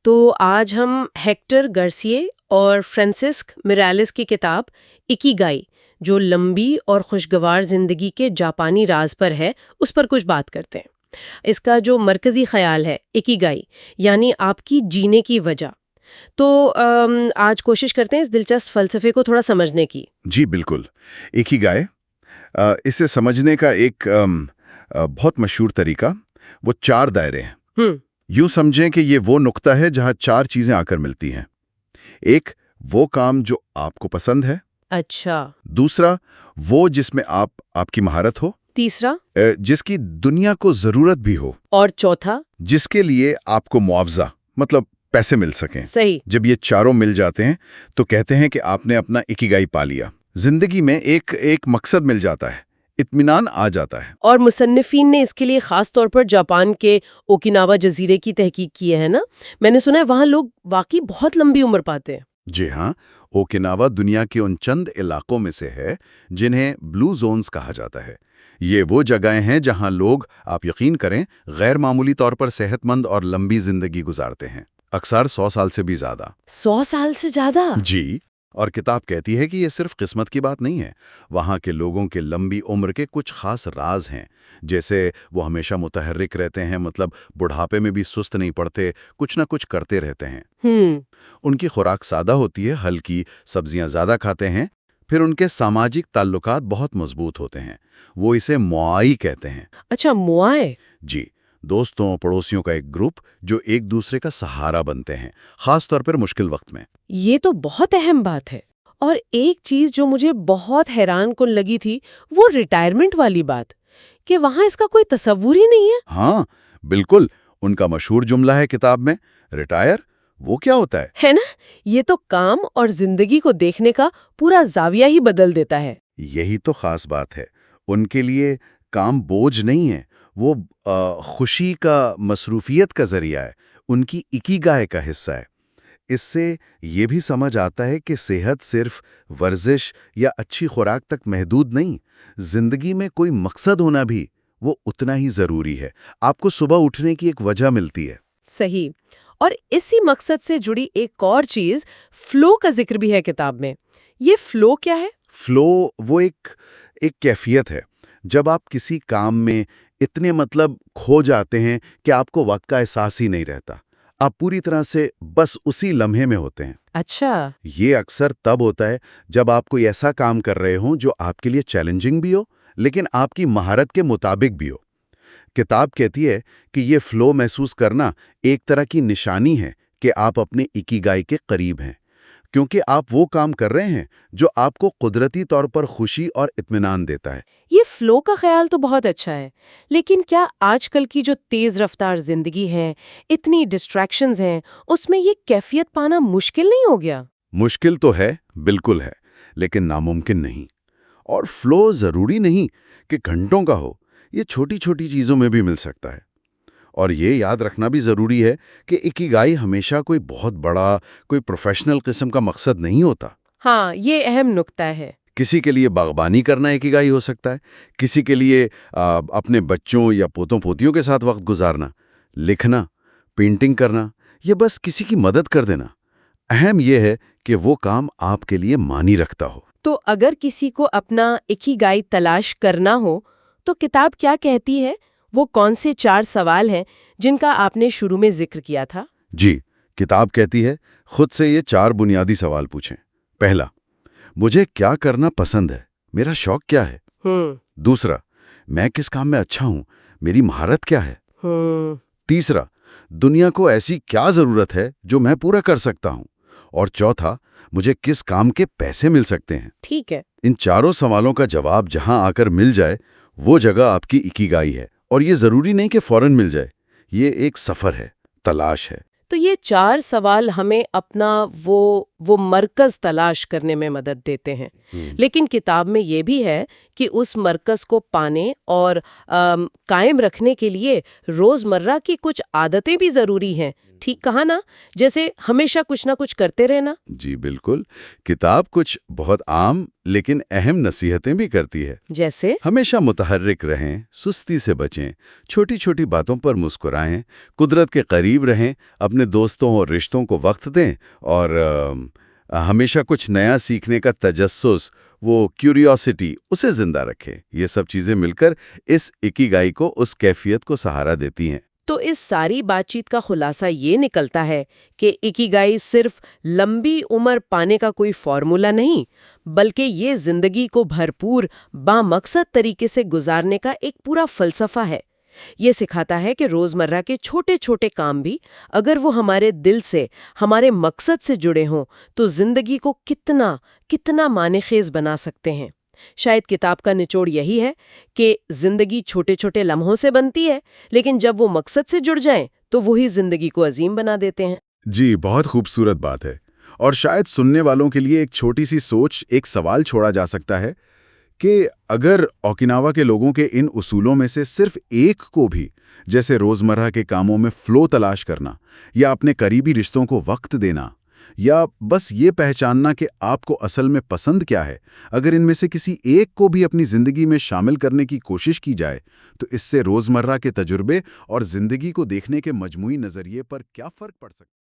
تو آج ہم ہیکٹر گارسیے اور فرانسسک میرالس کی کتاب اکیگائی جو لمبی اور خوشگوار زندگی کے جاپانی راز پر ہے اس پر کچھ بات کرتے ہیں۔ اس کا جو مرکزی خیال ہے اکیگائی یعنی آپ کی جینے کی وجہ۔ تو آج کوشش کرتے ہیں اس دلچسپ فلسفے کو تھوڑا سمجھنے کی۔ جی بالکل، اکیگائی اسے سمجھنے کا ایک بہت مشہور طریقہ وہ 4 دائرے ہیں۔ یوں سمجھیں کہ یہ وہ نقطہ ہے جہاں 4 چیزیں آ کر ملتی ہیں۔ ایک، وہ کام جو آپ کو پسند ہے۔ اچھا۔ دوسرا، وہ جس میں آپ کی مہارت ہو۔ تیسرا، جس کی دنیا کو ضرورت بھی ہو۔ اور چوتھا، جس کے لیے آپ کو معاوضہ مطلب پیسے مل سکیں۔ صحیح۔ جب یہ چاروں مل جاتے ہیں تو کہتے ہیں کہ آپ نے اپنا اکیگائی پا لیا۔ زندگی میں ایک مقصد مل جاتا ہے، اطمینان آ جاتا ہے۔ اور مصنفین نے اس کے لیے خاص طور پر جاپان کے اوکیناوا جزیرے کی تحقیق کی ہے نا؟ میں نے سنا ہے وہاں لوگ واقعی بہت لمبی عمر پاتے ہیں۔ جی ہاں، اوکیناوا دنیا کے ان چند علاقوں میں سے ہے جنہیں بلو زونز کہا جاتا ہے۔ یہ وہ جگہیں ہیں جہاں لوگ، آپ یقین کریں، غیر معمولی طور پر صحت مند اور لمبی زندگی گزارتے ہیں، اکثر 100 سال سے بھی زیادہ۔ 100 سال سے زیادہ؟ جی، اور کتاب کہتی ہے کہ یہ صرف قسمت کی بات نہیں ہے۔ وہاں کے لوگوں کے لمبی عمر کے کچھ خاص راز ہیں، جیسے وہ ہمیشہ متحرک رہتے ہیں، مطلب بڑھاپے میں بھی سست نہیں پڑتے، کچھ نہ کچھ کرتے رہتے ہیں۔ ان کی خوراک سادہ ہوتی ہے، ہلکی سبزیاں زیادہ کھاتے ہیں۔ پھر ان کے سماجک تعلقات بہت مضبوط ہوتے ہیں، وہ اسے موآئی کہتے ہیں۔ اچھا، موائے؟ جی، دوستوں پڑوسیوں کا ایک گروپ جو ایک دوسرے کا سہارا بنتے ہیں، خاص طور پر مشکل وقت میں۔ یہ تو بہت اہم بات ہے۔ اور ایک چیز جو مجھے بہت حیران کن لگی تھی وہ ریٹائرمنٹ والی بات، کہ وہاں اس کا کوئی تصور ہی نہیں ہے۔ ہاں بالکل، ان کا مشہور جملہ ہے کتاب میں، ریٹائر وہ کیا ہوتا ہے نا؟ یہ تو کام اور زندگی کو دیکھنے کا پورا زاویہ ہی بدل دیتا ہے۔ یہی تو خاص بات ہے، ان کے لیے کام بوجھ نہیں ہے، وہ خوشی کا، مصروفیت کا ذریعہ ہے، ان کی اکیگائی کا حصہ ہے۔ اس سے یہ بھی سمجھ آتا ہے کہ صحت صرف ورزش یا اچھی خوراک تک محدود نہیں، زندگی میں کوئی مقصد ہونا بھی وہ اتنا ہی ضروری ہے۔ آپ کو صبح اٹھنے کی ایک وجہ ملتی ہے۔ صحیح۔ اور اسی مقصد سے جڑی ایک اور چیز فلو کا ذکر بھی ہے کتاب میں۔ یہ فلو کیا ہے؟ فلو وہ ایک کیفیت ہے جب آپ کسی کام میں اتنے کھو جاتے ہیں کہ آپ کو وقت کا احساس ہی نہیں رہتا، آپ پوری طرح سے بس اسی لمحے میں ہوتے ہیں۔ اچھا۔ یہ اکثر تب ہوتا ہے جب آپ کوئی ایسا کام کر رہے ہوں جو آپ کے لیے چیلنجنگ بھی ہو لیکن آپ کی مہارت کے مطابق بھی ہو۔ کتاب کہتی ہے کہ یہ فلو محسوس کرنا ایک طرح کی نشانی ہے کہ آپ اپنے اکیگائی کے قریب ہیں، کیونکہ آپ وہ کام کر رہے ہیں جو آپ کو قدرتی طور پر خوشی اور اطمینان دیتا ہے۔ یہ فلو کا خیال تو بہت اچھا ہے، لیکن کیا آج کل کی جو تیز رفتار زندگی ہے، اتنی ڈسٹریکشنز ہیں، اس میں یہ کیفیت پانا مشکل نہیں ہو گیا؟ مشکل تو ہے، بالکل ہے، لیکن ناممکن نہیں۔ اور فلو ضروری نہیں کہ گھنٹوں کا ہو، یہ چھوٹی چھوٹی چیزوں میں بھی مل سکتا ہے۔ اور یہ یاد رکھنا بھی ضروری ہے کہ اکیگائی ہمیشہ کوئی بہت بڑا، کوئی پروفیشنل قسم کا مقصد نہیں ہوتا۔ ہاں، یہ اہم نکتہ ہے۔ کسی کے لیے باغبانی کرنا اکیگائی ہو سکتا ہے، کسی کے لیے اپنے بچوں یا پوتوں پوتیوں کے ساتھ وقت گزارنا، لکھنا، پینٹنگ کرنا، یا بس کسی کی مدد کر دینا۔ اہم یہ ہے کہ وہ کام آپ کے لیے معنی رکھتا ہو۔ تو اگر کسی کو اپنا اکیگائی تلاش کرنا ہو تو کتاب کیا کہتی ہے؟ وہ کون سے 4 سوال ہیں جن کا آپ نے شروع میں ذکر کیا تھا؟ جی، کتاب کہتی ہے خود سے یہ 4 بنیادی سوال پوچھیں۔ پہلا، مجھے کیا کرنا پسند ہے؟ میرا شوق کیا ہے؟ دوسرا، میں کس کام میں اچھا ہوں؟ میری مہارت کیا ہے؟ تیسرا، دنیا کو ایسی کیا ضرورت ہے جو میں پورا کر سکتا ہوں؟ اور چوتھا، مجھے کس کام کے پیسے مل سکتے ہیں؟ ٹھیک ہے۔ ان 4 سوالوں کا جواب جہاں آ کر مل جائے وہ جگہ آپ کی اکیگائی ہے، اور یہ ضروری نہیں کہ فوراً مل جائے، یہ ایک سفر ہے، تلاش ہے۔ تو یہ 4 سوال ہمیں اپنا وہ وہ مرکز تلاش کرنے میں مدد دیتے ہیں۔ لیکن کتاب میں یہ بھی ہے کہ اس مرکز کو پانے اور قائم رکھنے کے لیے روزمرہ کی کچھ عادتیں بھی ضروری ہیں۔ ٹھیک کہا نا؟ جیسے ہمیشہ کچھ نہ کچھ کرتے رہنا۔ جی بالکل، کتاب کچھ بہت عام لیکن اہم نصیحتیں بھی کرتی ہے۔ جیسے ہمیشہ متحرک رہیں، سستی سے بچیں، چھوٹی چھوٹی باتوں پر مسکرائیں، قدرت کے قریب رہیں، اپنے دوستوں اور رشتوں کو وقت دیں، اور ہمیشہ کچھ نیا سیکھنے کا تجسس، وہ کیوریوسٹی، اسے زندہ رکھیں۔ یہ سب چیزیں مل کر اس اکیگائی کو، اس کیفیت کو سہارا دیتی ہیں۔ تو اس ساری بات چیت کا خلاصہ یہ نکلتا ہے کہ اکیگائی صرف لمبی عمر پانے کا کوئی فارمولا نہیں، بلکہ یہ زندگی کو بھرپور بامقصد طریقے سے گزارنے کا ایک پورا فلسفہ ہے۔ یہ سکھاتا ہے کہ روزمرہ کے چھوٹے چھوٹے کام بھی اگر وہ ہمارے دل سے، ہمارے مقصد سے جڑے ہوں تو زندگی کو کتنا معنی خیز بنا سکتے ہیں۔ شاید کتاب کا نچوڑ یہی ہے کہ زندگی چھوٹے چھوٹے لمحوں سے بنتی ہے، لیکن جب وہ مقصد سے جڑ جائیں تو وہی زندگی کو عظیم بنا دیتے ہیں۔ جی بہت خوبصورت بات ہے، اور شاید سننے والوں کے لیے ایک چھوٹی سی سوچ، ایک سوال چھوڑا جا سکتا ہے کہ اگر اوکیناوا کے لوگوں کے ان اصولوں میں سے صرف ایک کو بھی، جیسے روزمرہ کے کاموں میں فلو تلاش کرنا، یا اپنے قریبی رشتوں کو وقت دینا، یا بس یہ پہچاننا کہ آپ کو اصل میں پسند کیا ہے، اگر ان میں سے کسی ایک کو بھی اپنی زندگی میں شامل کرنے کی کوشش کی جائے تو اس سے روزمرہ کے تجربے اور زندگی کو دیکھنے کے مجموعی نظریے پر کیا فرق پڑ سکتا ہے؟